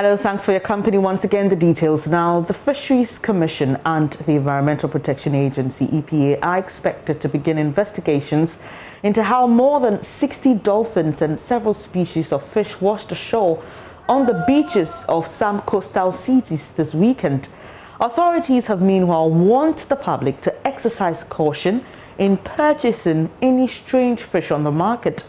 Hello, thanks for your company. Once again, the details now. The Fisheries Commission and the Environmental Protection Agency, EPA, are expected to begin investigations into how more than 60 dolphins and several species of fish washed ashore on the beaches of some coastal cities this weekend. Authorities have meanwhile warned the public to exercise caution in purchasing any strange fish on the market.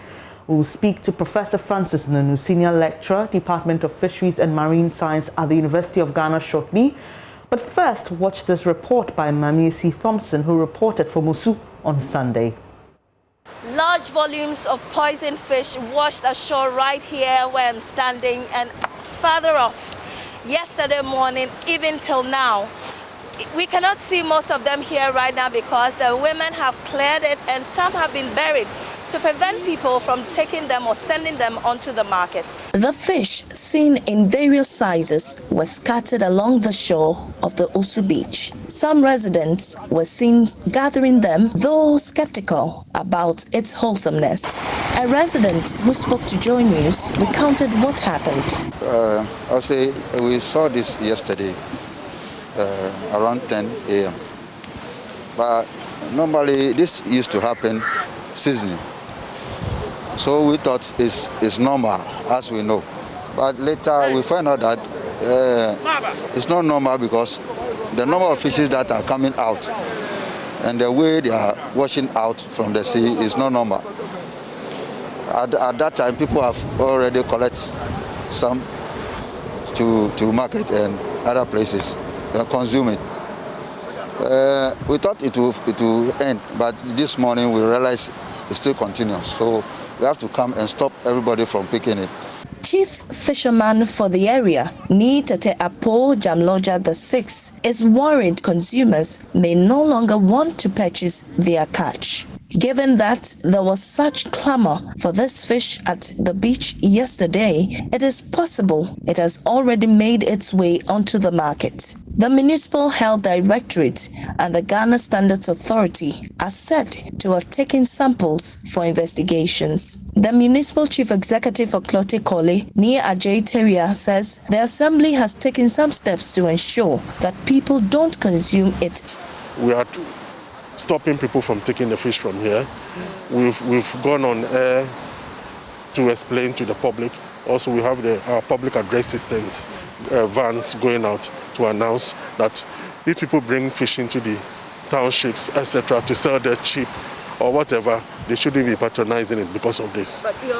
We'll speak to Professor Francis Nunu, Senior Lecturer, Department of Fisheries and Marine Science at the University of Ghana shortly. But first, watch this report by Mamiesi Thompson, who reported from Osu on Sunday. Large volumes of poisoned fish washed ashore right here where I'm standing and further off. Yesterday morning, even till now, we cannot see most of them here right now because the women have cleared it and some have been buried to prevent people from taking them or sending them onto the market. The fish, seen in various sizes, were scattered along the shore of the Osu beach. Some residents were seen gathering them, though skeptical about its wholesomeness. A resident who spoke to JoyNews recounted what happened. I'll say we saw this yesterday around 10 a.m. But normally this used to happen seasonally. So we thought it's normal, as we know. But later we find out that it's not normal because the number of fishes that are coming out and the way they are washing out from the sea is not normal. At that time, people have already collected some to market and other places and consume it. We thought it will end, but this morning we realized it still continues. So we have to come and stop everybody from picking it. Chief fisherman for the area, Ni Tete Apo Jamloja VI, is worried consumers may no longer want to purchase their catch. Given that there was such clamor for this fish at the beach yesterday, it is possible it has already made its way onto the market. The Municipal Health Directorate and the Ghana Standards Authority are said to have taken samples for investigations. The Municipal Chief Executive of Clote Kole, Nia Ajay Teria, says the Assembly has taken some steps to ensure that people don't consume it. We are stopping people from taking the fish from here. We've gone on air to explain to the public. Also, we have our public address systems, vans going out to announce that if people bring fish into the townships, etc., to sell their cheap or whatever, they shouldn't be patronizing it because of this. But do you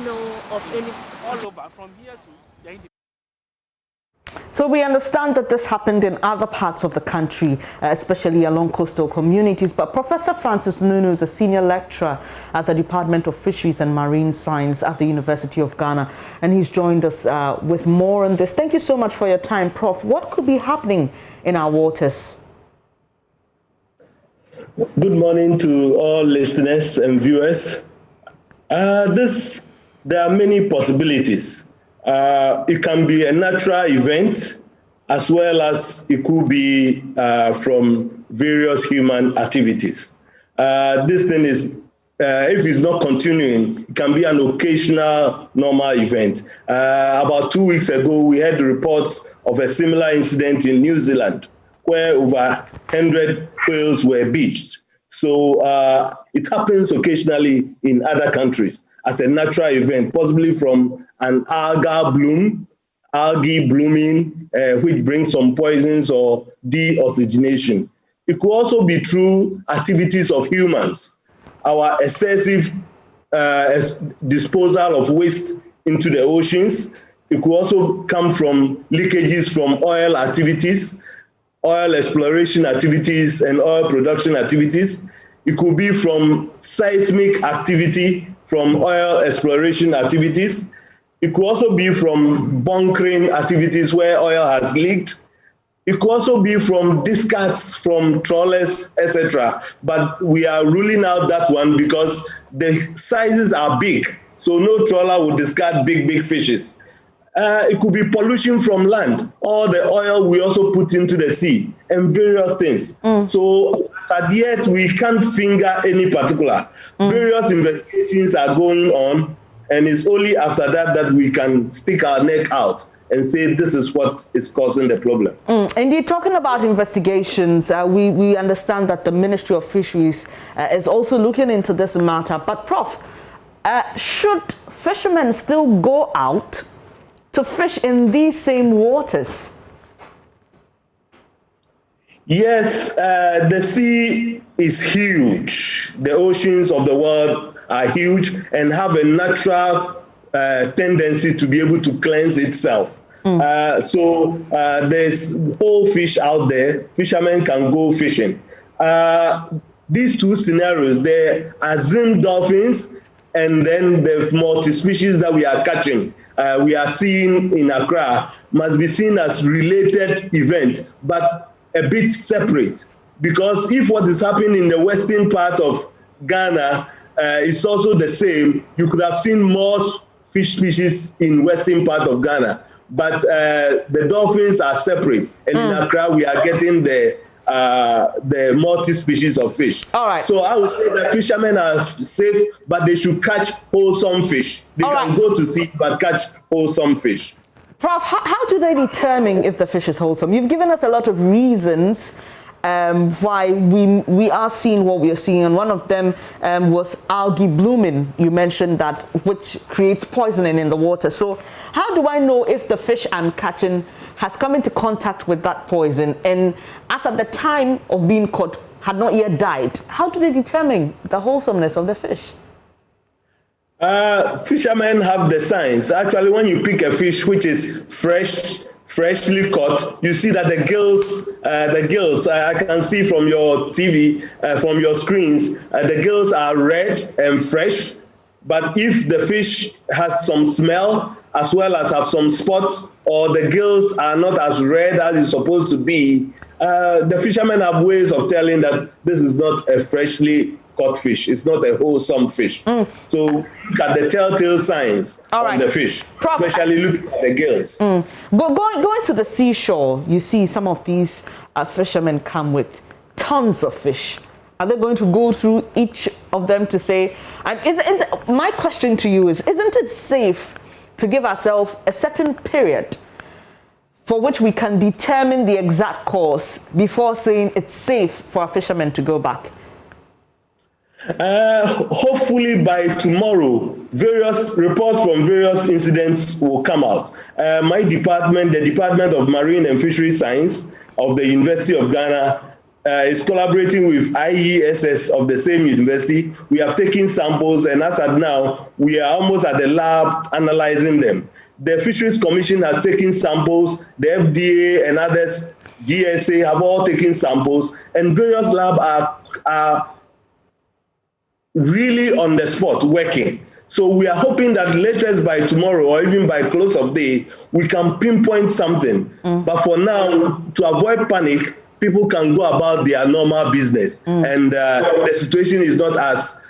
know of any all over from here to the So we understand that this happened in other parts of the country, especially along coastal communities. But Professor Francis Nunu is a senior lecturer at the Department of Fisheries and Marine Science at the University of Ghana, and he's joined us with more on this. Thank you so much for your time, Prof. What could be happening in our waters? Good morning to all listeners and viewers. There are many possibilities. It can be a natural event, as well as it could be from various human activities. This thing is, if it's not continuing, it can be an occasional normal event. About 2 weeks ago, we had reports of a similar incident in New Zealand, where over 100 whales were beached. So it happens occasionally in other countries as a natural event, possibly from an algae blooming, which brings some poisons or deoxygenation. It could also be through activities of humans, our excessive disposal of waste into the oceans. It could also come from leakages from oil activities, oil exploration activities, and oil production activities. It could be from seismic activity, from oil exploration activities. It could also be from bunkering activities where oil has leaked. It could also be from discards from trawlers, etc. But we are ruling out that one because the sizes are big. So no trawler would discard big fishes. It could be pollution from land, or the oil we also put into the sea, and various things. So as at yet, we can't finger any particular. Various investigations are going on, and it's only after that that we can stick our neck out and say this is what is causing the problem. Indeed, talking about investigations, we understand that the Ministry of Fisheries is also looking into this matter. But Prof, should fishermen still go out to fish in these same waters? Yes, the sea is huge. The oceans of the world are huge and have a natural tendency to be able to cleanse itself. So there's whole fish out there. Fishermen can go fishing. These two scenarios, the Azim dolphins and then the multi-species that we are catching, we are seeing in Accra, must be seen as related event, but a bit separate. Because if what is happening in the western part of Ghana is also the same, you could have seen more fish species in western part of Ghana. But the dolphins are separate. And in Accra, we are getting the multi-species of fish. All right. So I would say that fishermen are safe, but they should catch wholesome fish. They can go to sea, but catch wholesome fish. Prof, how do they determine if the fish is wholesome? You've given us a lot of reasons why we are seeing what we are seeing, and one of them was algae blooming. You mentioned that, which creates poisoning in the water. So how do I know if the fish I'm catching has come into contact with that poison, and as at the time of being caught had not yet died? How do they determine the wholesomeness of the fish? Fishermen have the signs. Actually, when you pick a fish which is freshly caught, you see that the gills, I can see from your TV, from your screens, the gills are red and fresh. But if the fish has some smell, as well as have some spots, or the gills are not as red as it's supposed to be, the fishermen have ways of telling that this is not a freshly caught fish. It's not a wholesome fish. So look at the telltale signs on the fish, Prof, especially look at the gills. Going to the seashore, you see some of these fishermen come with tons of fish. Are they going to go through each of them to say, and my question to you is, isn't it safe to give ourselves a certain period for which we can determine the exact cause before saying it's safe for a fisherman to go back? Hopefully by tomorrow, various reports from various incidents will come out. My department, the Department of Marine and Fisheries Science of the University of Ghana, is collaborating with IESS of the same university. We have taken samples, and as at now, we are almost at the lab analyzing them. The Fisheries Commission has taken samples, the FDA and others, GSA, have all taken samples, and various labs are really on the spot working. So we are hoping that latest by tomorrow or even by close of day, we can pinpoint something. But for now, to avoid panic, people can go about their normal business. And the situation is not as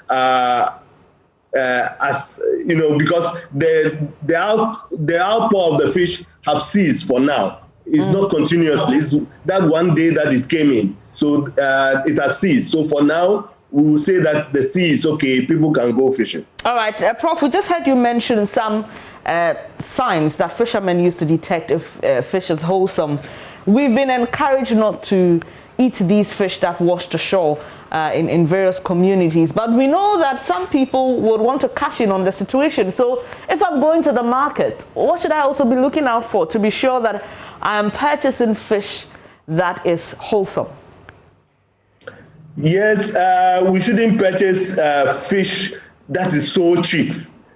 you know, because the outpour of the fish have ceased for now. It's not continuously. It's that one day that it came in. So it has ceased. So for now, we will say that the sea is okay, people can go fishing. All right, Prof, we just heard you mention some signs that fishermen use to detect if fish is wholesome. We've been encouraged not to eat these fish that washed ashore in various communities, but we know that some people would want to cash in on the situation. So if I'm going to the market, what should I also be looking out for to be sure that I am purchasing fish that is wholesome? Yes, we shouldn't purchase fish that is so cheap.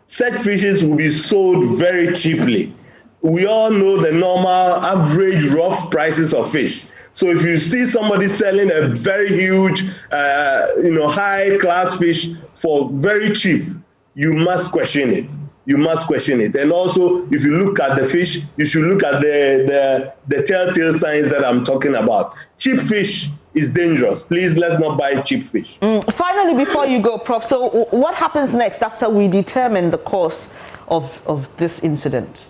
Such fishes will be sold very cheaply. We all know the normal average rough prices of fish. So if you see somebody selling a very huge, high class fish for very cheap, you must question it. You must question it. And also, if you look at the fish, you should look at the telltale signs that I'm talking about. Cheap fish is dangerous. Please, let's not buy cheap fish. Finally, before you go, Prof, so what happens next after we determine the cause of this incident?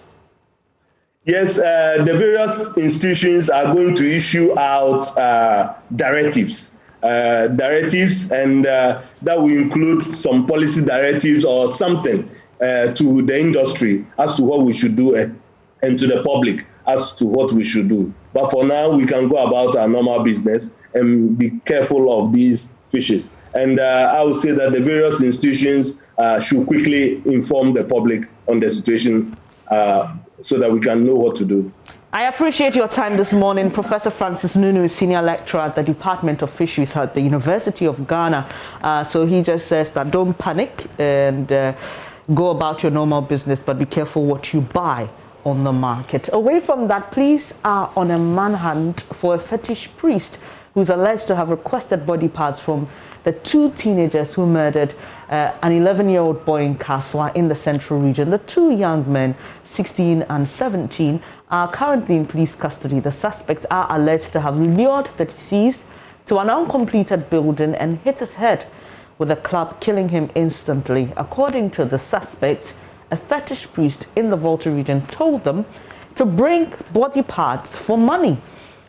Yes, the various institutions are going to issue out directives, and that will include some policy directives or something to the industry as to what we should do and to the public as to what we should do. But for now, we can go about our normal business and be careful of these fishes. And I would say that the various institutions should quickly inform the public on the situation so that we can know what to do. I appreciate your time this morning. Professor Francis Nunu is Senior Lecturer at the Department of Fisheries at the University of Ghana. So he just says that don't panic and go about your normal business, but be careful what you buy on the market. Away from that, police are on a manhunt for a fetish priest who's alleged to have requested body parts from the two teenagers who murdered an 11-year-old boy in Kaswa in the central region. The two young men, 16 and 17, are currently in police custody. The suspects are alleged to have lured the deceased to an uncompleted building and hit his head with a club, killing him instantly. According to the suspects, a fetish priest in the Volta region told them to bring body parts for money.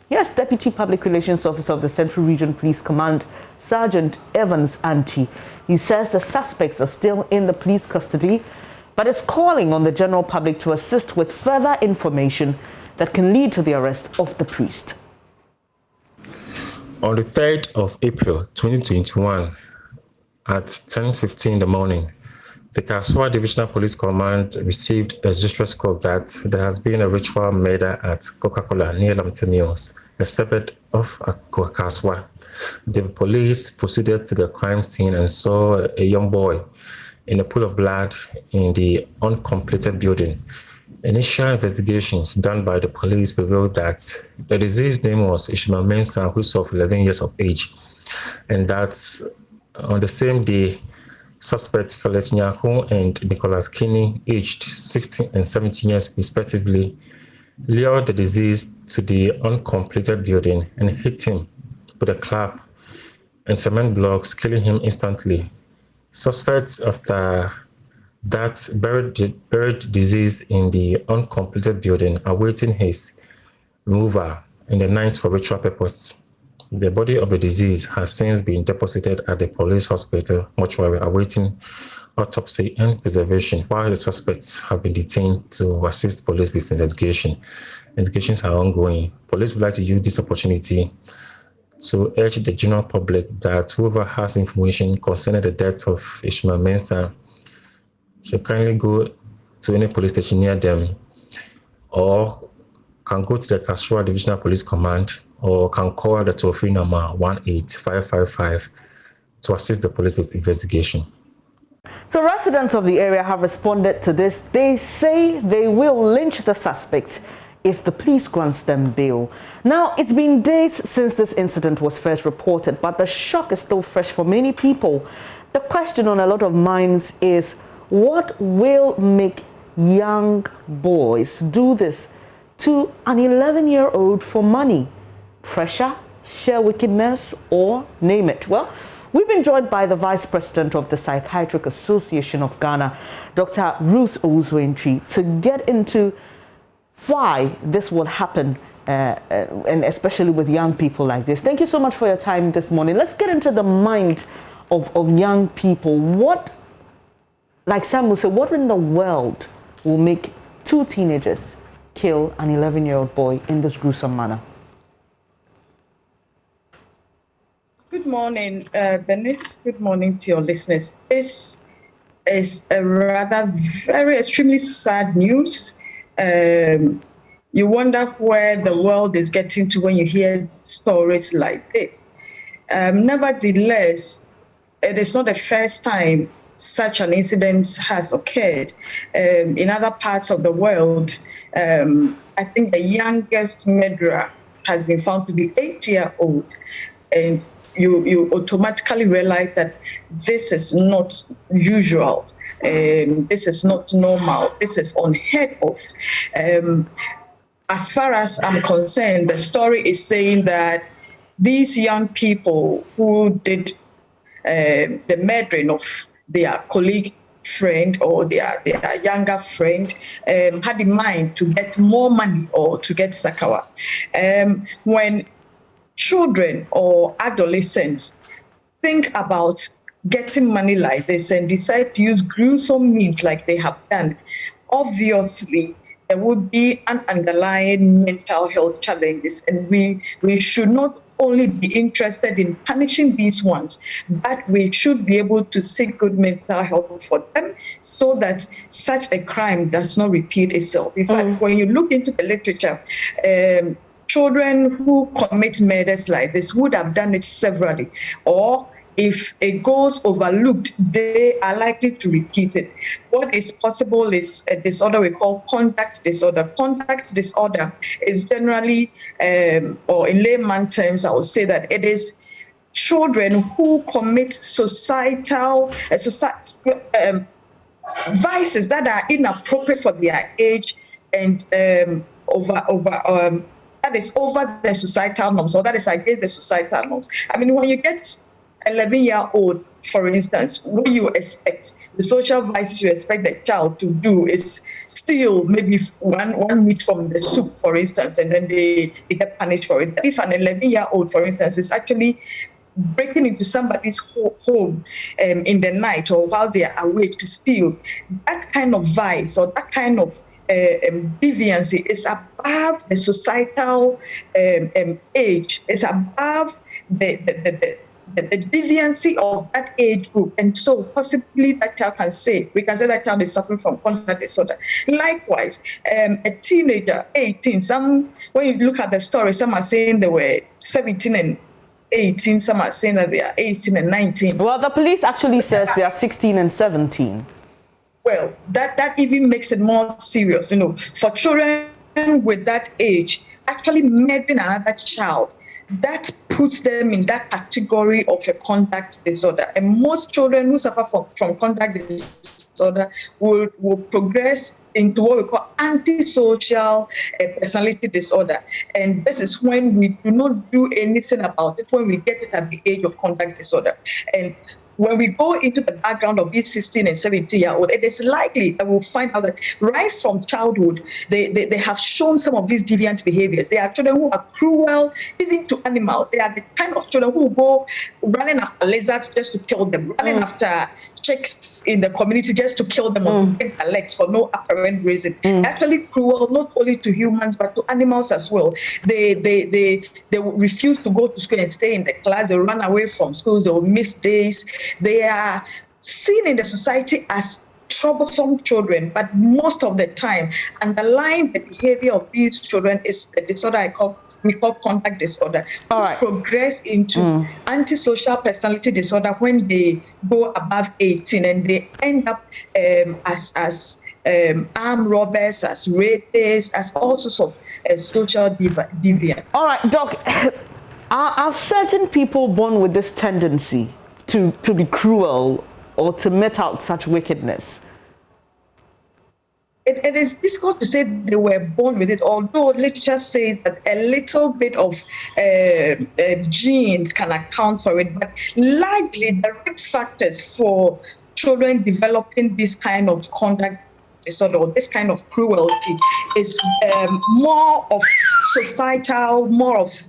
Here's Deputy Public Relations Officer of the Central Region Police Command, Sergeant Evans Anti. He says the suspects are still in the police custody, but is calling on the general public to assist with further information that can lead to the arrest of the priest. On the 3rd of April 2021, at 10:15 in the morning, the Kaswa Divisional Police Command received a distress call that there has been a ritual murder at Coca-Cola near Lamtemios, a suburb of Kaswa. The police proceeded to the crime scene and saw a young boy in a pool of blood in the uncompleted building. Initial investigations done by the police revealed that the deceased's name was Ishmael Mensah, who's of 11 years of age, and that on the same day, suspects Felix Nyako and Nicholas Kinney, aged 16 and 17 years respectively, lured the deceased to the uncompleted building and hit him with a club and cement blocks, killing him instantly. Suspects after that buried deceased in the uncompleted building, awaiting his removal in the night for ritual purpose. The body of the deceased has since been deposited at the police hospital mortuary, awaiting autopsy and preservation, while the suspects have been detained to assist police with investigation. Investigations are ongoing. Police would like to use this opportunity to urge the general public that whoever has information concerning the death of Ishmael Mensah should kindly go to any police station near them, or can go to the Kaswa Divisional Police Command, or can call the toll-free number 18555 to assist the police with investigation. So residents of the area have responded to this. They say they will lynch the suspects if the police grants them bail. Now, it's been days since this incident was first reported, but the shock is still fresh for many people. The question on a lot of minds is, what will make young boys do this to an 11-year-old for money? Pressure, sheer wickedness, or name it? Well, we've been joined by the Vice President of the Psychiatric Association of Ghana, Dr. Ruth Uzuentri, to get into why this will happen, and especially with young people like this. Thank you so much for your time this morning. Let's get into the mind of young people. What, like Sam will say, what in the world will make two teenagers kill an 11-year-old boy in this gruesome manner? Good morning, Bernice. Good morning to your listeners. This is a rather extremely sad news. You wonder where the world is getting to when you hear stories like this. Nevertheless, it is not the first time such an incident has occurred. In other parts of the world, I think the youngest murderer has been found to be 8-year-old. And you automatically realize that this is not usual. This is not normal. This is unheard of. As far as I'm concerned, the story is saying that these young people who did the murdering of their colleague friend or their younger friend had in mind to get more money or to get sakawa. When children or adolescents think about getting money like this and decide to use gruesome means like they have done, obviously there would be an underlying mental health challenges, and we should not only be interested in punishing these ones, but we should be able to seek good mental health for them so that such a crime does not repeat itself. In fact, when you look into the literature, children who commit murders like this would have done it severally, or if it goes overlooked, they are likely to repeat it. What is possible is a disorder we call conduct disorder. Conduct disorder is generally, or in layman terms, I would say that it is children who commit societal vices that are inappropriate for their age and that is over the societal norms, or that is against the societal norms. I mean, when you get 11-year-old, for instance, what you expect, the social vices you expect the child to do is steal maybe one meat from the soup, for instance, and then they get punished for it. But if an 11-year-old, for instance, is actually breaking into somebody's home in the night or while they are awake to steal, that kind of vice or that kind of deviancy is above the societal age, is above the deviancy of that age group, and so possibly that child we can say that child is suffering from conduct disorder. Likewise, a teenager, 18, when you look at the story, some are saying they were 17 and 18, some are saying that they are 18 and 19. Well, the police actually says they are 16 and 17. Well, that even makes it more serious, for children with that age, actually murdering another child, that puts them in that category of a conduct disorder. And most children who suffer from conduct disorder will progress into what we call antisocial personality disorder. And this is when we do not do anything about it, when we get it at the age of conduct disorder. And when we go into the background of these 16 and 17-year-olds, it is likely that we'll find out that right from childhood, they have shown some of these deviant behaviors. They are children who are cruel, even to animals. They are the kind of children who go running after lizards just to kill them, running after chicks in the community just to kill them or to break their legs for no apparent reason. Actually cruel, not only to humans, but to animals as well. They refuse to go to school and stay in the class. They run away from schools. They will miss days. They are seen in the society as troublesome children, but most of the time, underlying the behavior of these children is the disorder we call conduct disorder. All right. Progress into antisocial personality disorder when they go above 18, and they end up as armed robbers, as rapists, as all sorts of social deviants. All right, Doc, are certain people born with this tendency to be cruel or to met out such wickedness? It is difficult to say they were born with it, although literature says that a little bit of genes can account for it. But largely, the risk factors for children developing this kind of conduct disorder or this kind of cruelty is more of societal, more of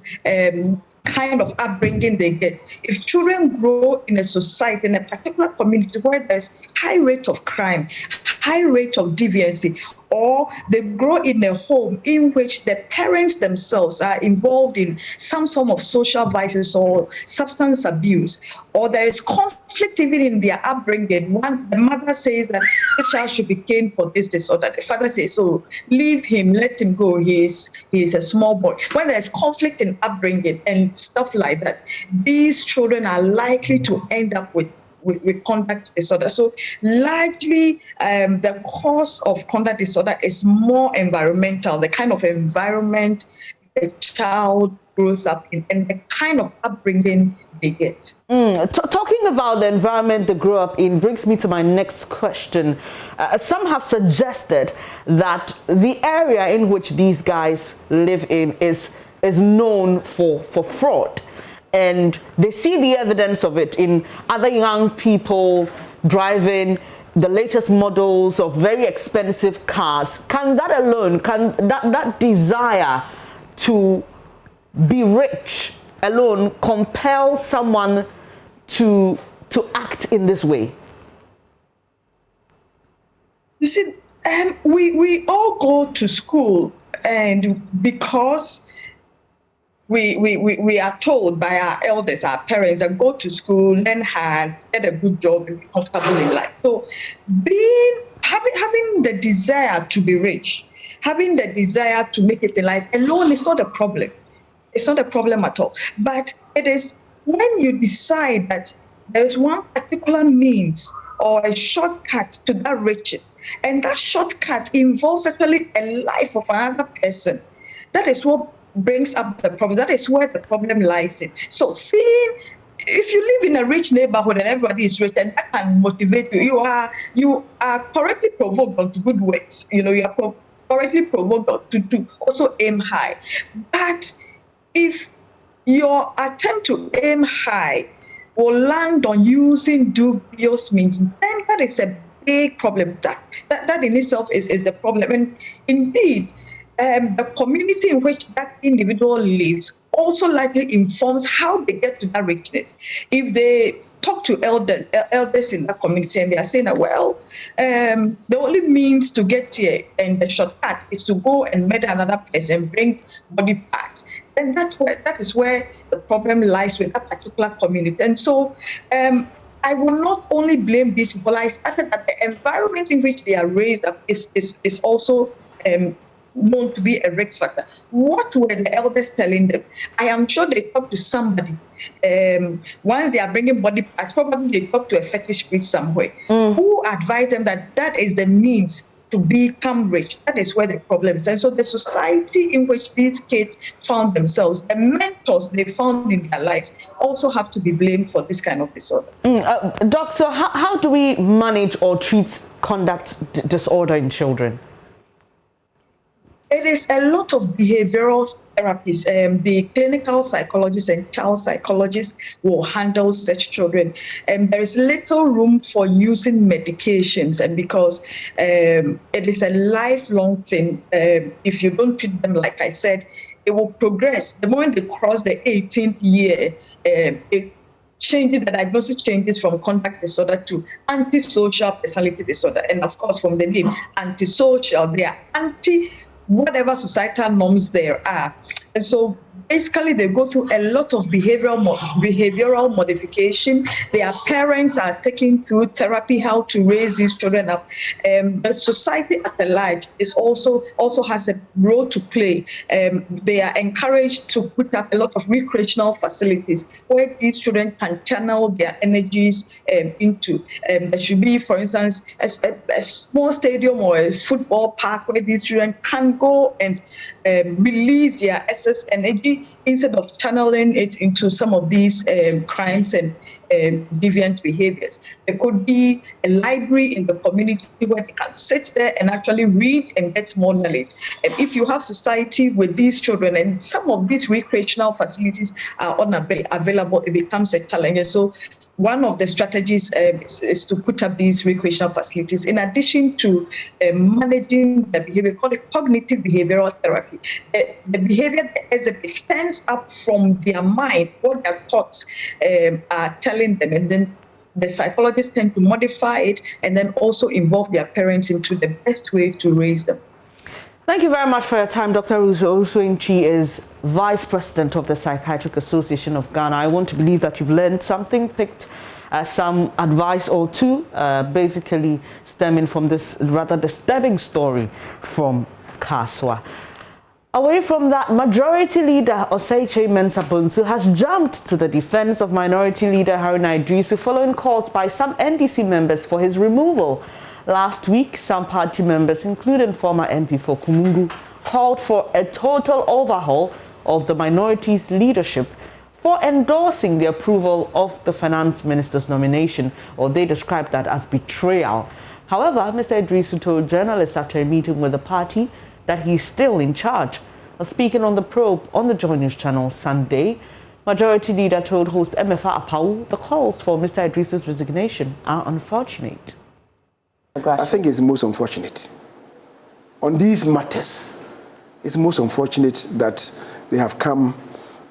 kind of upbringing they get. If children grow in a society, in a particular community where there's high rate of crime, high rate of deviancy, or they grow in a home in which the parents themselves are involved in some form of social vices or substance abuse, or there is conflict even in their upbringing. The mother says that this child should be caned for this disorder. The father says, so leave him, let him go. He is a small boy. When there's conflict in upbringing and stuff like that, these children are likely to end up with conduct disorder. So largely the cause of conduct disorder is more environmental, the kind of environment the child grows up in and the kind of upbringing they get. Talking about the environment they grow up in brings me to my next question. Some have suggested that the area in which these guys live in is known for fraud. And they see the evidence of it in other young people driving the latest models of very expensive cars. Can that alone, can that desire to be rich alone compel someone to act in this way? You see, We all go to school, and because we are told by our elders, our parents, that go to school, learn hard, get a good job, and be comfortable in life. So having the desire to be rich, having the desire to make it in life alone is not a problem. It's not a problem at all. But it is when you decide that there is one particular means or a shortcut to that riches, and that shortcut involves actually a life of another person. That is what brings up the problem. That is where the problem lies in. So if you live in a rich neighborhood and everybody is rich, and that can motivate you, you are correctly provoked onto good works. You are correctly provoked to also aim high. But if your attempt to aim high will land on using dubious means, then that is a big problem. That in itself is the problem. And indeed, the community in which that individual lives also likely informs how they get to that richness. If they talk to elders in that community and they are saying that, well, the only means to get here and the shortcut is to go and murder another person, bring body parts, then that is where the problem lies with that particular community. And so I will not only blame these people. I started that the environment in which they are raised up is also known to be a risk factor. What were the elders telling them? I am sure they talked to somebody. Once they are bringing body parts, probably they talked to a fetish priest somewhere who advised them that that is the means to become rich. That is where the problem is. And so the society in which these kids found themselves, the mentors they found in their lives, also have to be blamed for this kind of disorder. Doc, so how do we manage or treat conduct disorder in children? It is a lot of behavioral therapies. The clinical psychologists and child psychologists will handle such children. There is little room for using medications, and because it is a lifelong thing, if you don't treat them, like I said, it will progress. The moment they cross the 18th year, it changes, the diagnosis changes from conduct disorder to antisocial personality disorder. And of course, from the name, antisocial, they are whatever societal norms there are. And so basically they go through a lot of behavioral modification. Their parents are taking through therapy how to raise these children up. The society at large is also has a role to play. They are encouraged to put up a lot of recreational facilities where these children can channel their energies into. There should be, for instance, a small stadium or a football park where these children can go and release their excess energy instead of channeling it into some of these crimes and deviant behaviors. There could be a library in the community where they can sit there and actually read and get more knowledge. And if you have society with these children and some of these recreational facilities are unavailable, it becomes a challenge. And so one of the strategies is to put up these recreational facilities, in addition to managing the behavior, called it cognitive behavioral therapy. The behavior that extends up from their mind, what their thoughts are telling them, and then the psychologists tend to modify it and then also involve their parents into the best way to raise them. Thank you very much for your time. Dr. Uzuentri is Vice President of the Psychiatric Association of Ghana. I want to believe that you've learned something, picked some advice or two, basically stemming from this rather disturbing story from Kaswa. Away from that, Majority Leader Oseiche Mensah Bonsu has jumped to the defense of Minority Leader Haruna Idrisu following calls by some NDC members for his removal. Last week, some party members, including former MP for Kumungu, called for a total overhaul of the minorities' leadership for endorsing the approval of the finance minister's nomination, or they described that as betrayal. However, Mr. Idrisu told journalists after a meeting with the party that he's still in charge. Speaking on the probe on the JoyNews channel Sunday, Majority Leader told host Emefa Apau the calls for Mr. Idrisu's resignation are unfortunate. I think it's most unfortunate. On these matters, it's most unfortunate that they have come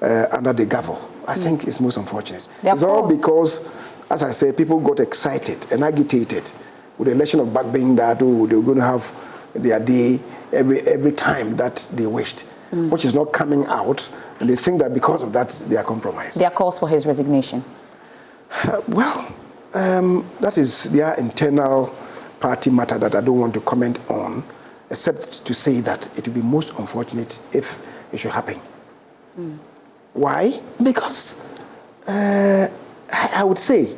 under the gavel. I think it's most unfortunate. It's all because, as I said, people got excited and agitated with the election of back being that, oh, they were going to have their day every time that they wished, which is not coming out, and they think that because of that, they are compromised. There are calls for his resignation. That is their internal party matter that I don't want to comment on, except to say that it would be most unfortunate if it should happen. Why? Because I would say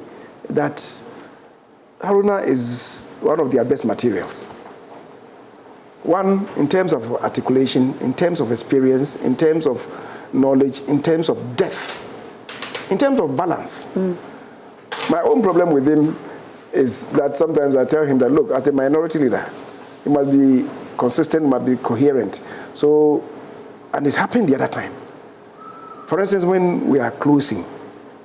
that Haruna is one of their best materials. One, in terms of articulation, in terms of experience, in terms of knowledge, in terms of depth, in terms of balance. My own problem with him is that sometimes I tell him that, look, as a minority leader, he must be consistent, must be coherent. So, and it happened the other time. For instance, when we are closing,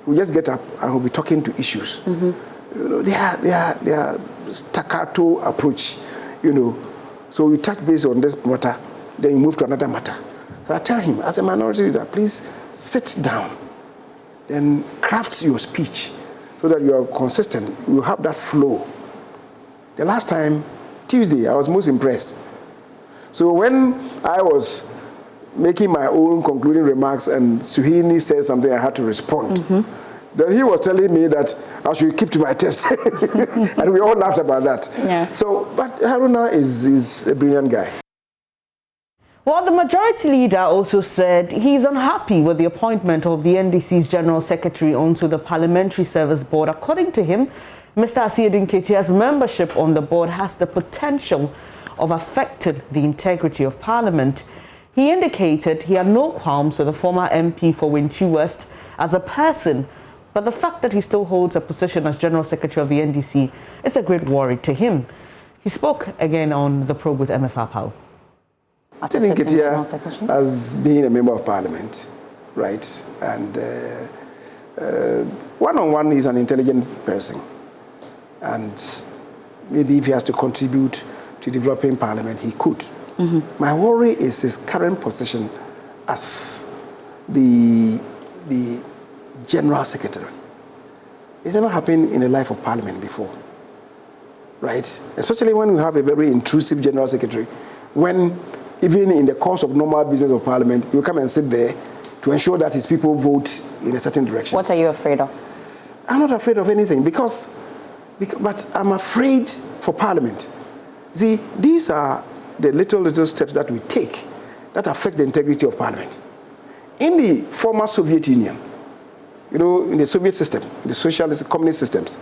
we just get up and we'll be talking to issues. You know, they are staccato approach, you know. So we touch base on this matter, then we move to another matter. So I tell him, as a minority leader, please sit down, then craft your speech so that you are consistent, you have that flow. The last time, Tuesday, I was most impressed. So when I was making my own concluding remarks and Suhini said something, I had to respond. Then he was telling me that I should keep to my test. And we all laughed about that. Yeah. So, but Haruna is a brilliant guy. Well, the majority leader also said he's unhappy with the appointment of the NDC's General Secretary onto the Parliamentary Service Board. According to him, Mr. Asiedin Ketia's membership on the board has the potential of affecting the integrity of Parliament. He indicated he had no qualms with the former MP for Uzuentri West as a person, but the fact that he still holds a position as General Secretary of the NDC is a great worry to him. He spoke again on the probe with MFR Pau. Asiedin Ketia has been a member of Parliament, right? And one-on-one, he's an intelligent person. And maybe if he has to contribute to developing Parliament, he could. My worry is his current position as the General Secretary. It's never happened in the life of Parliament before, right? Especially when we have a very intrusive General Secretary, when even in the course of normal business of Parliament, you come and sit there to ensure that his people vote in a certain direction. What are you afraid of? I'm not afraid of anything but I'm afraid for Parliament. See, these are the little steps that we take that affect the integrity of Parliament. In the former Soviet Union, you know, in the Soviet system, the socialist communist systems,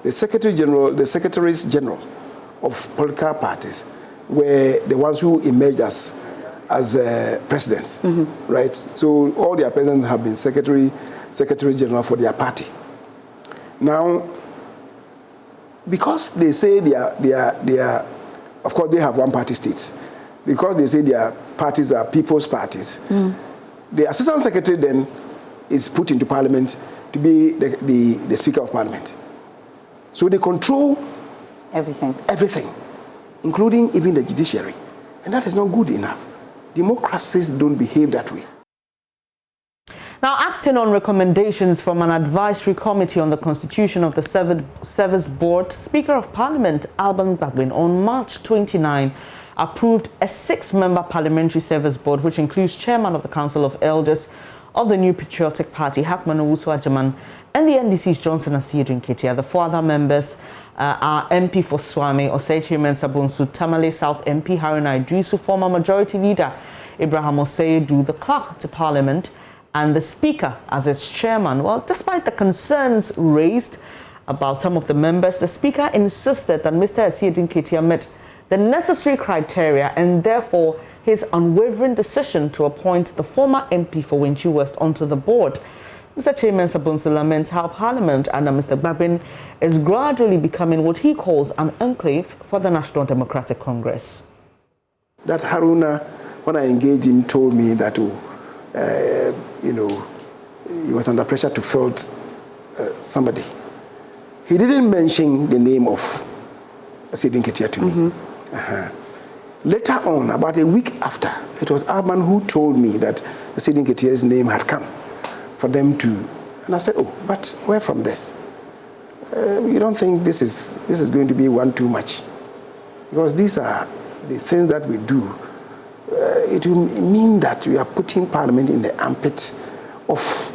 the secretaries general of political parties were the ones who emerged as presidents, right? So all their presidents have been secretary general for their party. Now, because they say they are, of course they have one-party states, because they say their parties are people's parties, the assistant secretary then is put into Parliament to be the Speaker of Parliament. So they control everything, including even the judiciary. And that is not good enough. Democracies don't behave that way. Now, acting on recommendations from an advisory committee on the constitution of the Service Board, Speaker of Parliament Alban Bagbin on March 29 approved a 6-member Parliamentary Service Board, which includes Chairman of the Council of Elders of the New Patriotic Party, Hackman Owusu-Agyemang, and the NDC's Johnson Asiedin Ketia. The 4 other members are MP for Swami, Osei Mensah Bonsu, Tamale South MP Haruna Idrisu, former Majority Leader Ibrahim Osei, the Clerk to Parliament, and the Speaker as its Chairman. Well, despite the concerns raised about some of the members, the Speaker insisted that Mr. Asiedin Ketia met the necessary criteria and therefore his unwavering decision to appoint the former MP for Uzuentri West onto the board. Mr. Mensah Bonsu laments how Parliament under Mr. Bagbin is gradually becoming what he calls an enclave for the National Democratic Congress. That Haruna, when I engaged him, told me that, he was under pressure to fill somebody. He didn't mention the name of Asiedin Ketia to me. Later on, about a week after, it was Alban who told me that Asiedin Ketia's name had come for them to. And I said, oh, but where from this? You don't think this is going to be one too much? Because these are the things that we do. It will mean that we are putting Parliament in the armpit of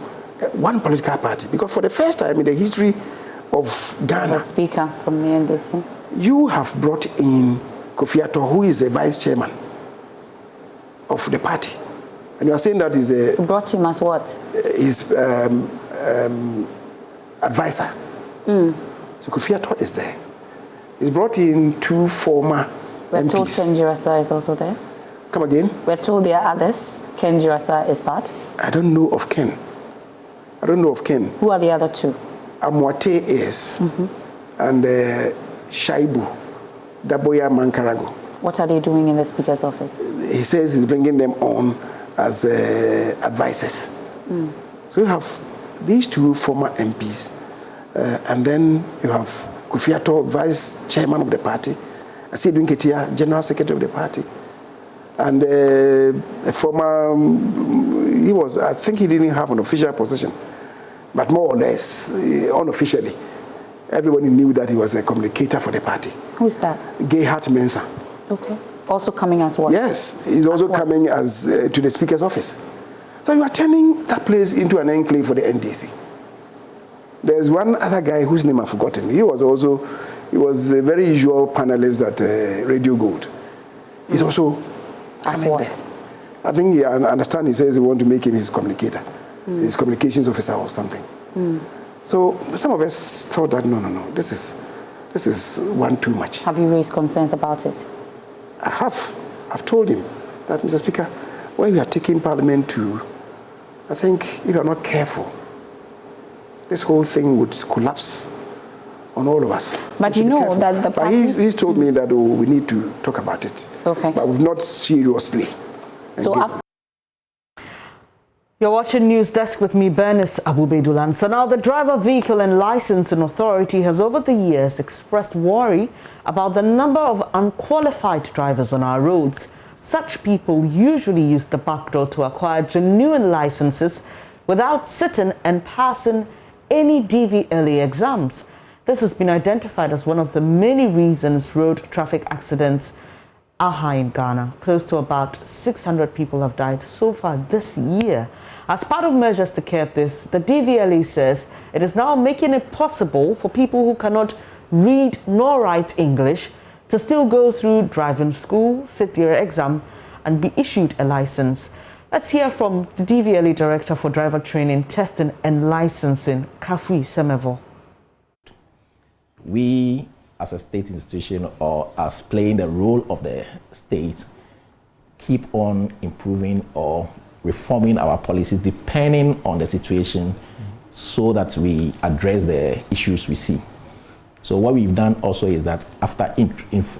one political party. Because for the first time in the history of Ghana, the Speaker from the NDC, you have brought in Kofi Atto, who is the vice chairman of the party. And you are saying that is a... You brought him as what? His advisor. So Kofi Atto is there. He's brought in 2 former We're MPs. told Ken Jirasa is also there. Come again? We're told there are others. Ken Jirasa is part. I don't know of Ken. I don't know of Ken. Who are the other 2? Amwate is, and Shaibu, Daboya Mankarago. What are they doing in the Speaker's office? He says he's bringing them on as advisors. So you have these 2 former MPs, and then you have Kofi Atto, vice chairman of the party, Asidun Ketia, general secretary of the party, and a former, I think he didn't have an official position, but more or less, unofficially, everybody knew that he was a communicator for the party. Who's that? Gerhard Mensah. Okay. Also coming as what? Yes, he's also coming as to the Speaker's office. So you are turning that place into an enclave for the NDC. There's one other guy whose name I've forgotten. He was a very usual panelist at Radio Gold. He's also as what? There. I think I understand he says he wants to make him his communicator, his communications officer or something. So some of us thought that no, this is one too much. Have you raised concerns about it? I have. I've told him that, Mr. Speaker, when we are taking Parliament to, I think if you are not careful, this whole thing would collapse on all of us. But you know that the party... But he's told me that we need to talk about it. Okay. But we've not seriously. So after... You're watching News Desk with me, Bernice Abubedulan. So now the Driver Vehicle and Licensing Authority has over the years expressed worry about the number of unqualified drivers on our roads. Such people usually use the back door to acquire genuine licenses without sitting and passing any DVLA exams. This has been identified as one of the many reasons road traffic accidents are high in Ghana. Close to about 600 people have died so far this year. As part of measures to curb this, the DVLA says it is now making it possible for people who cannot read nor write English to still go through driving school, sit their exam, and be issued a license. Let's hear from the DVLA Director for Driver Training, Testing and Licensing, Kafui Semevo. We, as a state institution or as playing the role of the state, keep on improving or reforming our policies depending on the situation so that we address the issues we see. So what we've done also is that after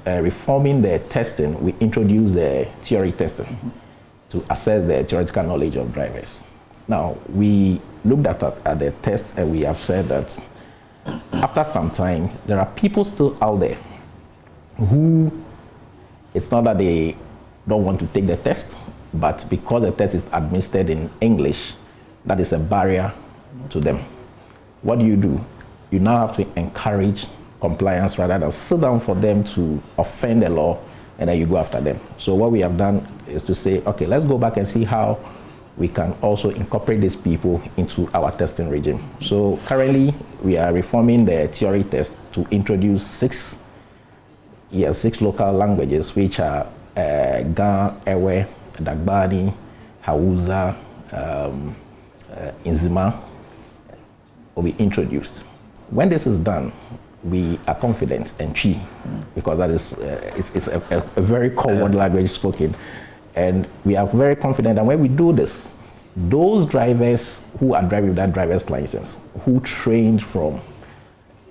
reforming the testing, we introduced the theory testing to assess the theoretical knowledge of drivers. Now, we looked at the test and we have said that after some time, there are people still out there who, it's not that they don't want to take the test, but because the test is administered in English, that is a barrier to them. What do? You now have to encourage compliance rather than sit down for them to offend the law and then you go after them. So what we have done is to say, okay, let's go back and see how we can also incorporate these people into our testing regime. So currently we are reforming the theory test to introduce six local languages, which are Ga, Ewe, Dagbani, Hausa, Nzima will be introduced. When this is done, we are confident, and Chi, because that is it's a very common language spoken, and we are very confident that when we do this, those drivers who are driving without driver's license, who trained from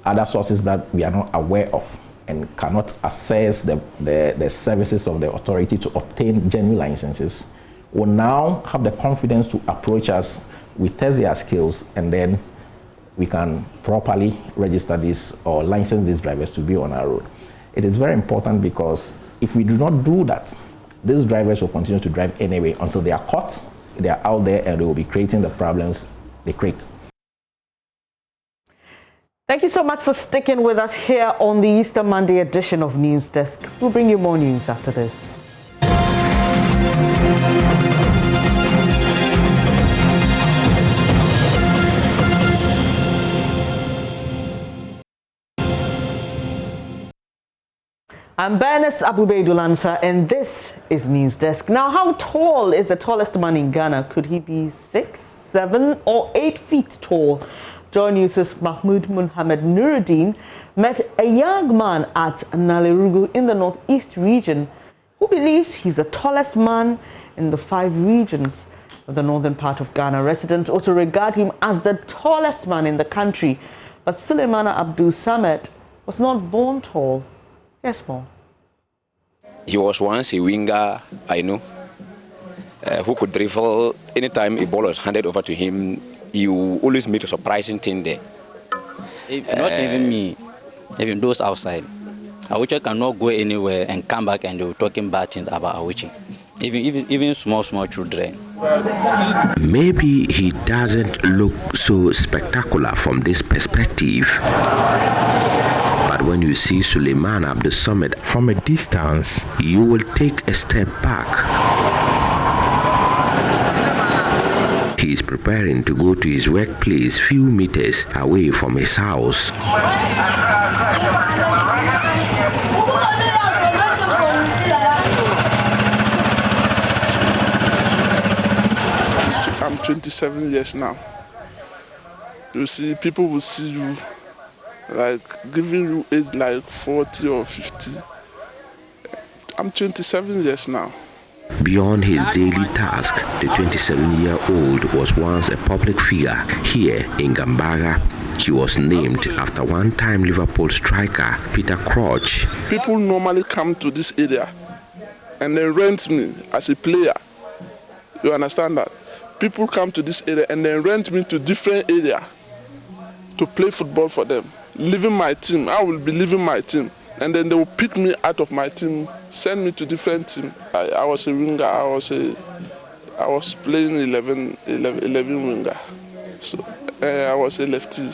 other sources that we are not aware of and cannot access the services of the authority to obtain genuine licenses, will now have the confidence to approach us. We test their skills, and then we can properly register this or license these drivers to be on our road. It is very important because if we do not do that, these drivers will continue to drive anyway until they are caught, they are out there, and they will be creating the problems they create. Thank you so much for sticking with us here on the Easter Monday edition of News Desk. We'll bring you more news after this. I'm Bernice Abubeidulansa, and this is News Desk. Now, how tall is the tallest man in Ghana? Could he be 6, 7, or 8 feet tall? JoyNews' Mahmoud Muhammad Nuruddin met a young man at Nalirugu in the northeast region who believes he's the tallest man in the 5 regions of the northern part of Ghana. Residents also regard him as the tallest man in the country. But Suleimana Abdul Samad was not born tall. Yes, more. He was once a winger, I know, who could dribble anytime a ball was handed over to him. You always made a surprising thing there. Not even me, even those outside. Awuchi cannot go anywhere and come back and they were talking bad things about Awuchi. Even small children. Maybe he doesn't look so spectacular from this perspective. But when you see Suleiman Abdul Samad from a distance, you will take a step back. He is preparing to go to his workplace few meters away from his house. I'm 27 years now. You see, people will see you like giving you age like 40 or 50. I'm 27 years now. Beyond his daily task, the 27-year-old was once a public figure here in Gambaga. He was named after one-time Liverpool striker Peter Crouch. People normally come to this area and they rent me as a player. You understand that? People come to this area and they rent me to different area to play football for them. Leaving my team, I will be leaving my team. And then they will pick me out of my team, send me to different team. I was a winger, I was playing 11 winger. So I was a lefty.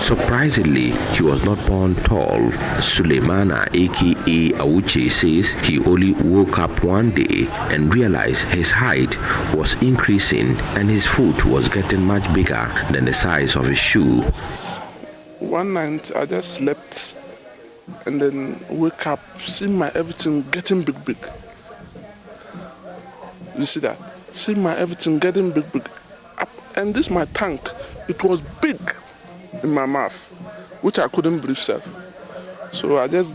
Surprisingly, he was not born tall. Suleimana, aka Awuchi, says he only woke up one day and realized his height was increasing and his foot was getting much bigger than the size of his shoe. One night I just slept and then wake up, see my everything getting big. You see that? See my everything getting big. And this my tank, it was big in my mouth, which I couldn't breathe self. So I just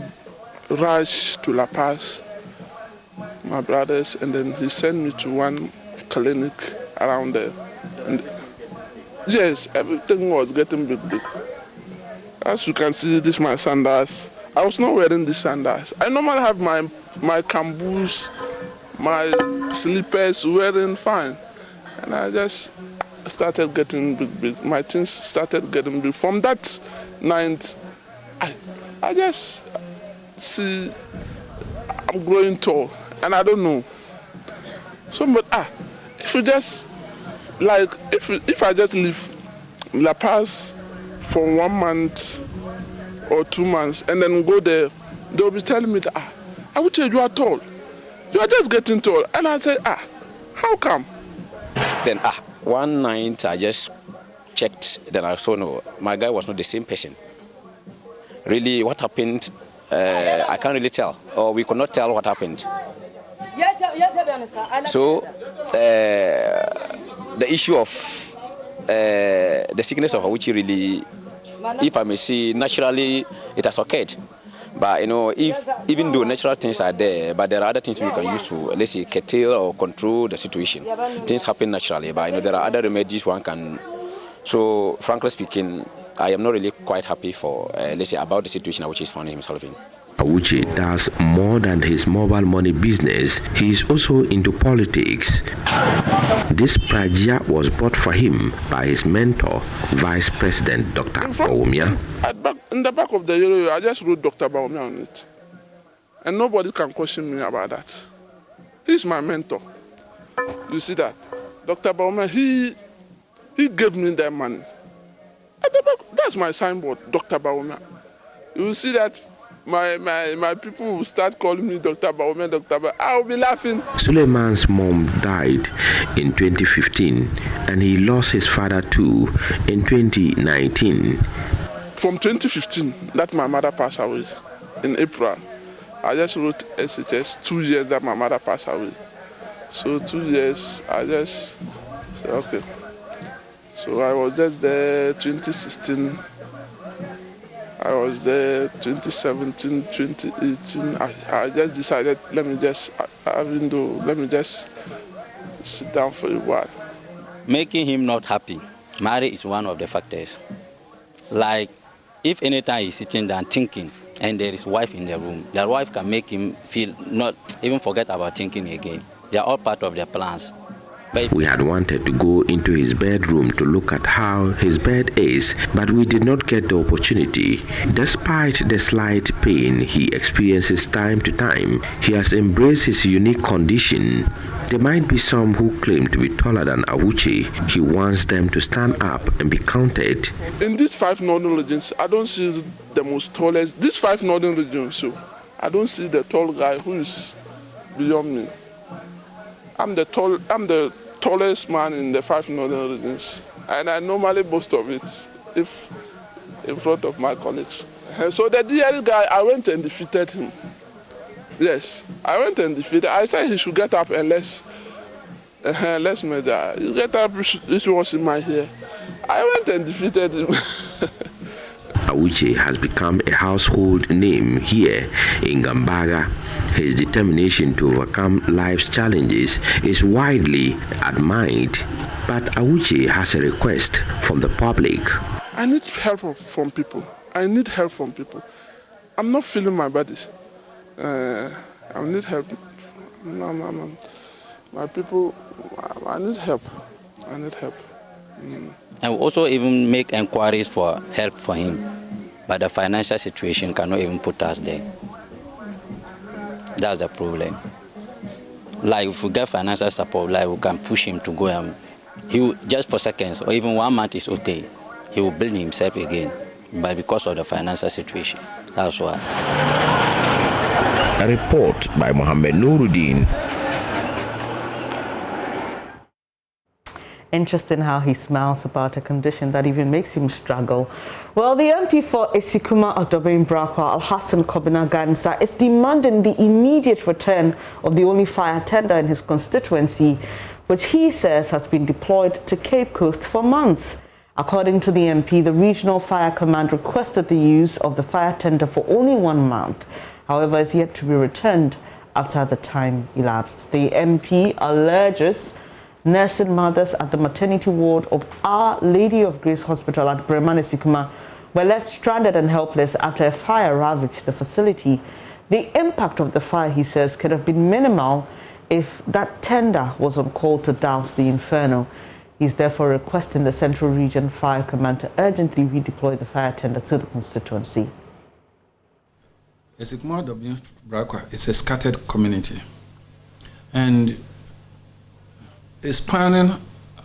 rushed to La Paz, my brothers, and then he sent me to one clinic around there. And yes, everything was getting big. As you can see, this is my sandals. I was not wearing these sandals. I normally have my camboos, my slippers wearing fine. And I just started getting big. My things started getting big. From that night, I just see I'm growing tall. And I don't know. So, but if you just, like, if I just leave La Paz for 1 month or 2 months and then go there, they'll be telling me that, I would say you are tall. You are just getting tall. And I say, how come? Then one night I just checked, then I saw no, my guy was not the same person. Really, what happened, I can't really tell, or we could not tell what happened. So, the issue of the sickness of Awuchi really, if I may say, naturally it has occurred. But even though natural things are there, but there are other things we can use to, let's say, curtail or control the situation. Things happen naturally, but there are other remedies one can. So, frankly speaking, I am not really quite happy for, let's say, about the situation which he's finding himself in. Awuchi does more than his mobile money business. He is also into politics. This praja was bought for him by his mentor, Vice President Dr. Bawumia. In the back of the yellow, I just wrote Dr. Bawumia on it. And nobody can question me about that. He's my mentor. You see that? Dr. Bawumia, he gave me that money. That's my signboard, Dr. Bawumia. You will see that my people will start calling me Dr. Bawumia, Dr. Bawumia. I will be laughing. Suleiman's mom died in 2015 and he lost his father too in 2019. From 2015, that my mother passed away in April. I just wrote SHS 2 years that my mother passed away. So 2 years, I just said, okay. So I was just there 2016. I was there 2017, 2018. I just decided, let me just sit down for a while. Making him not happy, marriage is one of the factors. Like, if anytime he's sitting down thinking, and there is wife in the room, the wife can make him feel not even forget about thinking again. They are all part of their plans. We had wanted to go into his bedroom to look at how his bed is, but we did not get the opportunity. Despite the slight pain he experiences time to time, he has embraced his unique condition. There might be some who claim to be taller than Awuche. He wants them to stand up and be counted. In these 5 northern regions, I don't see the most tallest. These 5 northern regions, so I don't see the tall guy who is beyond me. I'm the tallest man in the 5 northern regions, and I normally boast of it if in front of my colleagues. And so the DL guy, I went and defeated him. Yes, I went and defeated. I said he should get up and let's measure. You get up, it was in my hair. I went and defeated him. Awuche has become a household name here in Gambaga. His determination to overcome life's challenges is widely admired. But Awuche has a request from the public. I need help from people. I'm not feeling my body. I need help. My people, I need help. I will also even make inquiries for help for him, but the financial situation cannot even put us there. That's the problem. Like if we get financial support, like we can push him to go and he will, just for seconds or even 1 month is okay. He will build himself again, but because of the financial situation, that's why. A report by Mohammed Nuruddin. Interesting how he smiles about a condition that even makes him struggle. Well, the MP for Esikuma Odobe Mbrakwa, Al-Hassan Kobina Gansa, is demanding the immediate return of the only fire tender in his constituency, which he says has been deployed to Cape Coast for months. According to the MP, the Regional Fire Command requested the use of the fire tender for only 1 month. However, it's yet to be returned after the time elapsed. The MP alleges nursing mothers at the maternity ward of Our Lady of Grace Hospital at Bremen Esikuma were left stranded and helpless after a fire ravaged the facility. The impact of the fire, he says, could have been minimal if that tender was on call to douse the inferno. He's therefore requesting the Central Region Fire Command to urgently redeploy the fire tender to the constituency. Esikuma Odobe Mbrakwa is a scattered community, and is spanning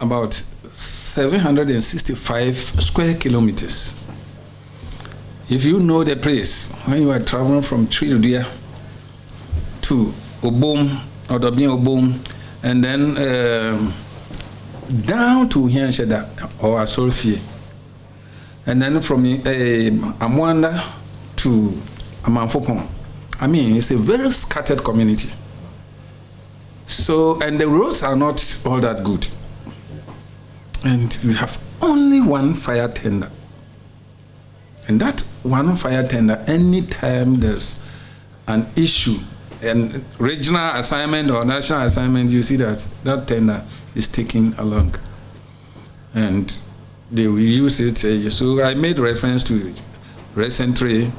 about 765 square kilometers. If you know the place, when you are traveling from Triludia to Obom, Odobe Obom, and then down to Hiansheda or Asolfie, and then from Amwanda to Amanfopon. I mean, it's a very scattered community. So, and the roads are not all that good. And we have only one fire tender. And that one fire tender, anytime there's an issue, and regional assignment or national assignment, you see that that tender is taking along. And they will use it. So I made reference to recently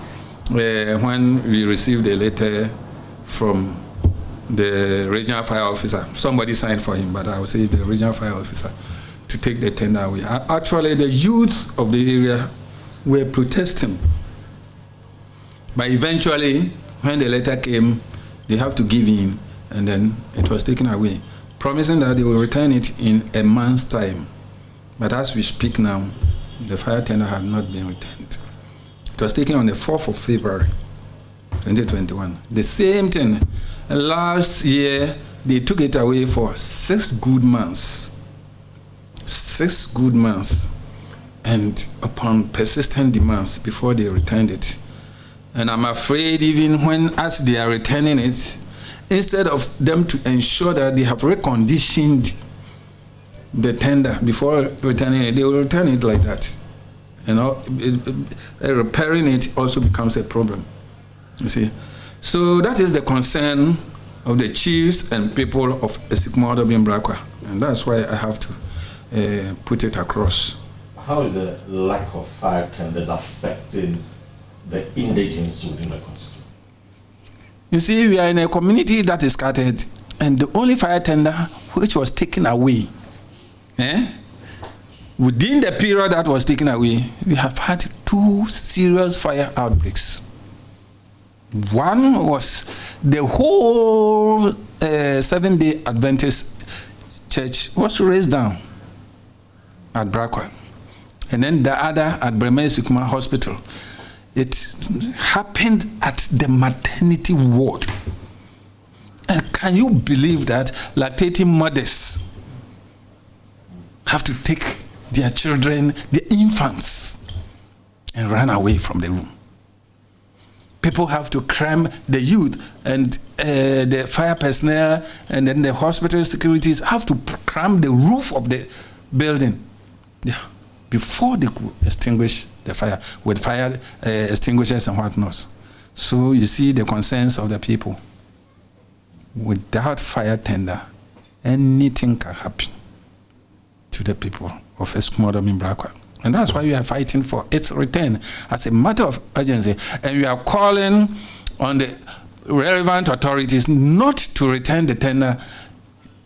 when we received a letter from the regional fire officer. Somebody signed for him, but I would say the regional fire officer to take the tender away. Actually, the youth of the area were protesting. But eventually, when the letter came, they have to give in, and then it was taken away, promising that they will return it in a month's time. But as we speak now, the fire tender had not been returned. It was taken on the 4th of February, 2021. The same thing. Last year, they took it away for 6 good months. 6 good months. And upon persistent demands, before they returned it. And I'm afraid even when, as they are returning it, instead of them to ensure that they have reconditioned the tender before returning it, they will return it like that. You know, repairing it also becomes a problem. You see, so that is the concern of the chiefs and people of Esikmo-Odobin-Brakwa, and that's why I have to put it across. How is the lack of fire tenders affecting the indigenous within the constitution? You see, we are in a community that is scattered, and the only fire tender which was taken away, within the period that was taken away, we have had 2 serious fire outbreaks. One was the whole Seventh-day Adventist church was raised down at Brakwa, and then the other at Breme Sukuma Hospital. It happened at the maternity ward. And can you believe that lactating mothers have to take their children, their infants, and run away from the room? People have to cram the youth, and the fire personnel and then the hospital securities have to cram the roof of the building, before they could extinguish the fire with fire extinguishers and whatnot. So you see the concerns of the people. Without fire tender, anything can happen to the people of Esikmo-Odobin-Brakwa. And that's why we are fighting for its return as a matter of urgency. And we are calling on the relevant authorities not to return the tender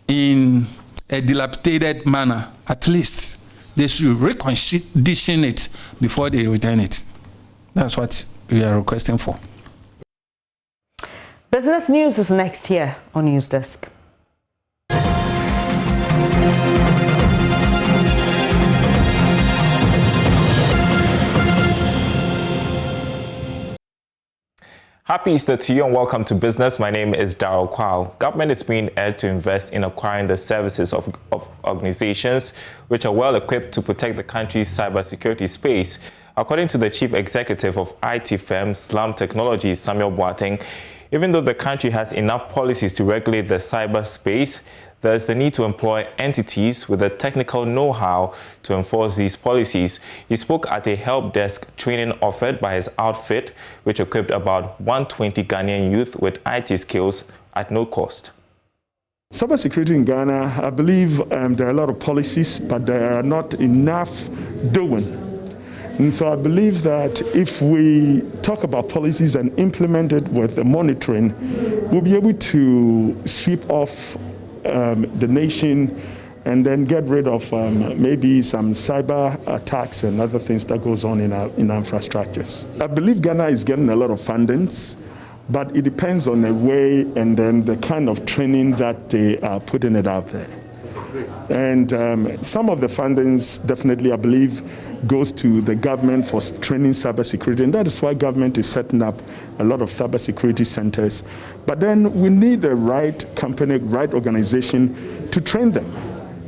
in a dilapidated manner. At least they should recondition it before they return it. That's what we are requesting for. Business News is next here on News Desk. Happy Easter to you and welcome to Business. My name is Darryl Kwao. Government is being urged to invest in acquiring the services of organizations which are well equipped to protect the country's cybersecurity space. According to the chief executive of IT firm Slum Technologies, Samuel Boateng, even though the country has enough policies to regulate the cyberspace, there is the need to employ entities with the technical know-how to enforce these policies. He spoke at a help desk training offered by his outfit, which equipped about 120 Ghanaian youth with IT skills at no cost. Cybersecurity in Ghana, I believe there are a lot of policies, but there are not enough doing. And so I believe that if we talk about policies and implement it with the monitoring, we'll be able to sweep off the nation and then get rid of maybe some cyber attacks and other things that goes on in our infrastructures. I believe Ghana is getting a lot of fundings, but it depends on the way and then the kind of training that they are putting it out there. And some of the fundings definitely, I believe, goes to the government for training cybersecurity, and that is why government is setting up a lot of cybersecurity centers. But then we need the right company, right organization to train them.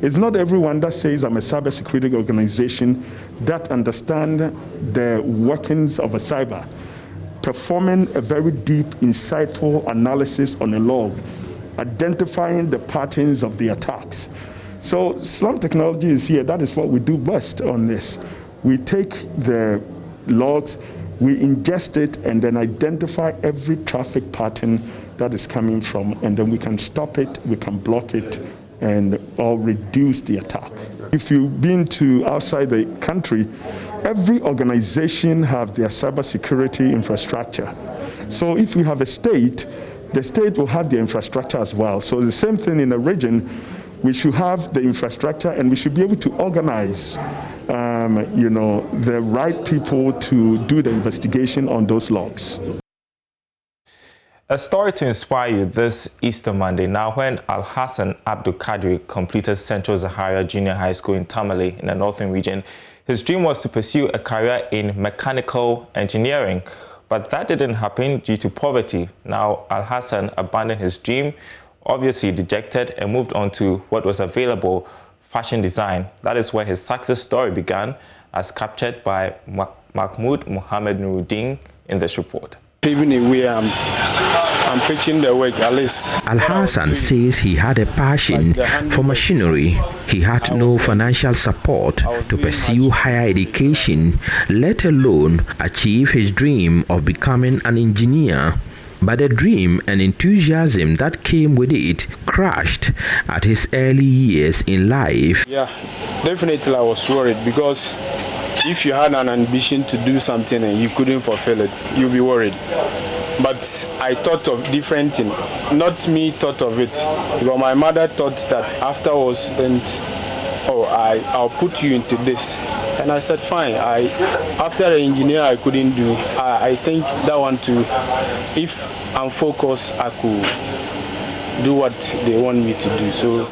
It's not everyone that says I'm a cybersecurity organization that understand the workings of a cyber, performing a very deep, insightful analysis on a log, identifying the patterns of the attacks. So Slum Technology is here. That is what we do best on this. We take the logs, we ingest it, and then identify every traffic pattern that is coming from, and then we can stop it, we can block it, and or reduce the attack. If you've been to outside the country, every organization have their cybersecurity infrastructure. So if we have a state, the state will have the infrastructure as well. So the same thing in the region. We should have the infrastructure, and we should be able to organize, the right people to do the investigation on those logs. A story to inspire you this Easter Monday. Now, when Al-Hassan Abdul Kadri completed Central Zaharia Junior High School in Tamale in the northern region, His dream was to pursue a career in mechanical engineering, but that didn't happen due to poverty. Now, Al-Hassan abandoned his dream, obviously dejected, and moved on to what was available, fashion design. That is where his success story began, as captured by Mahmoud Mohammed Nuruddin in this report. Even if I'm pitching the work, at least. Al-Hassan says he had a passion for machinery. He had no financial support to pursue higher education, let alone achieve his dream of becoming an engineer. But the dream and enthusiasm that came with it crashed at his early years in life. Yeah, definitely I was worried, because if you had an ambition to do something and you couldn't fulfill it, you'd be worried. But I thought of different things. Not me thought of it, because my mother thought that afterwards, then, I'll put you into this. And I said, fine. After the engineer I couldn't do, I think that one too, if I'm focused, I could do what they want me to do. So,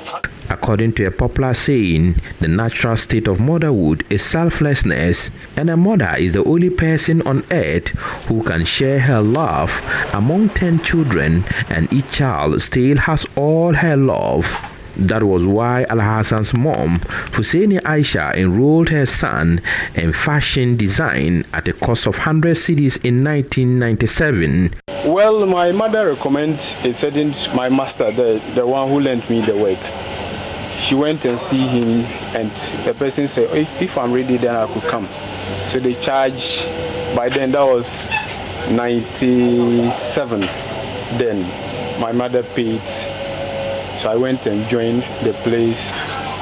according to a popular saying, the natural state of motherhood is selflessness, and a mother is the only person on earth who can share her love among 10 children, and each child still has all her love. That was why Al-Hassan's mom, Husseini Aisha, enrolled her son in fashion design at a cost of 100 cedis in 1997. Well, my mother recommends my master, the one who lent me the work. She went and see him, and the person said, if I'm ready, then I could come. So they charged, by then that was 97. Then my mother paid. So I went and joined the place.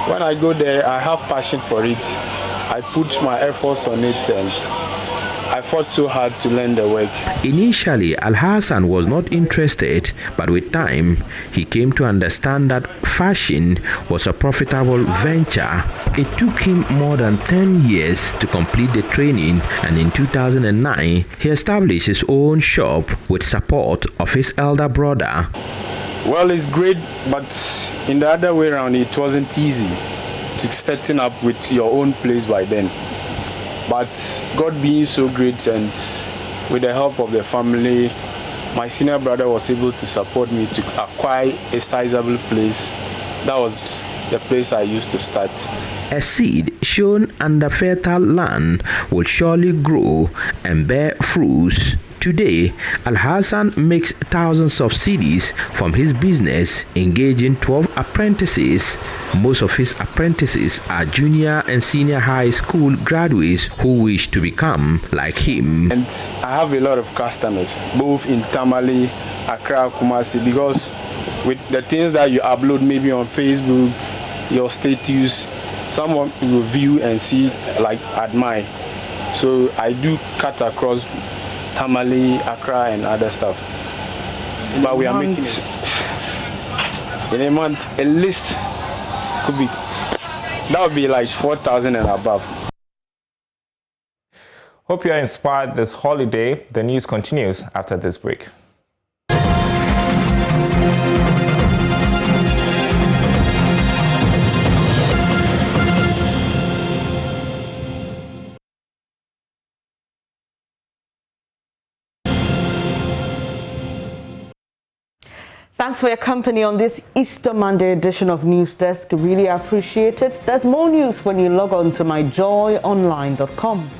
When I go there, I have passion for it. I put my efforts on it, and I fought so hard to learn the work. Initially, Al-Hassan was not interested, but with time, he came to understand that fashion was a profitable venture. It took him more than 10 years to complete the training, and in 2009, he established his own shop with support of his elder brother. Well, it's great, but in the other way around, it wasn't easy to setting up with your own place by then. But God being so great, and with the help of the family, my senior brother was able to support me to acquire a sizable place. That was the place I used to start. A seed sown under fertile land will surely grow and bear fruits. Today, Al-Hassan makes thousands of cedis from his business, engaging 12 apprentices. Most of his apprentices are junior and senior high school graduates who wish to become like him. And I have a lot of customers, both in Tamale, Accra, Kumasi, because with the things that you upload maybe on Facebook, your status, someone will view and see, like, admire. So I do cut across Tamale, Accra, and other stuff. But we are making it. In a month, at least could be, that would be like 4,000 and above. Hope you are inspired this holiday. The news continues after this break. Thanks for your company on this Easter Monday edition of News Desk. Really appreciate it. There's more news when you log on to myjoyonline.com.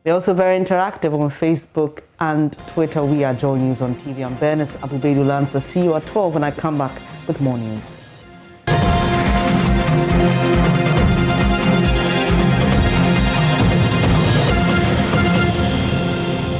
We're also very interactive on Facebook and Twitter. We are Joy News on TV. I'm Bernice Abubedu Lanza. See you at 12 when I come back with more news.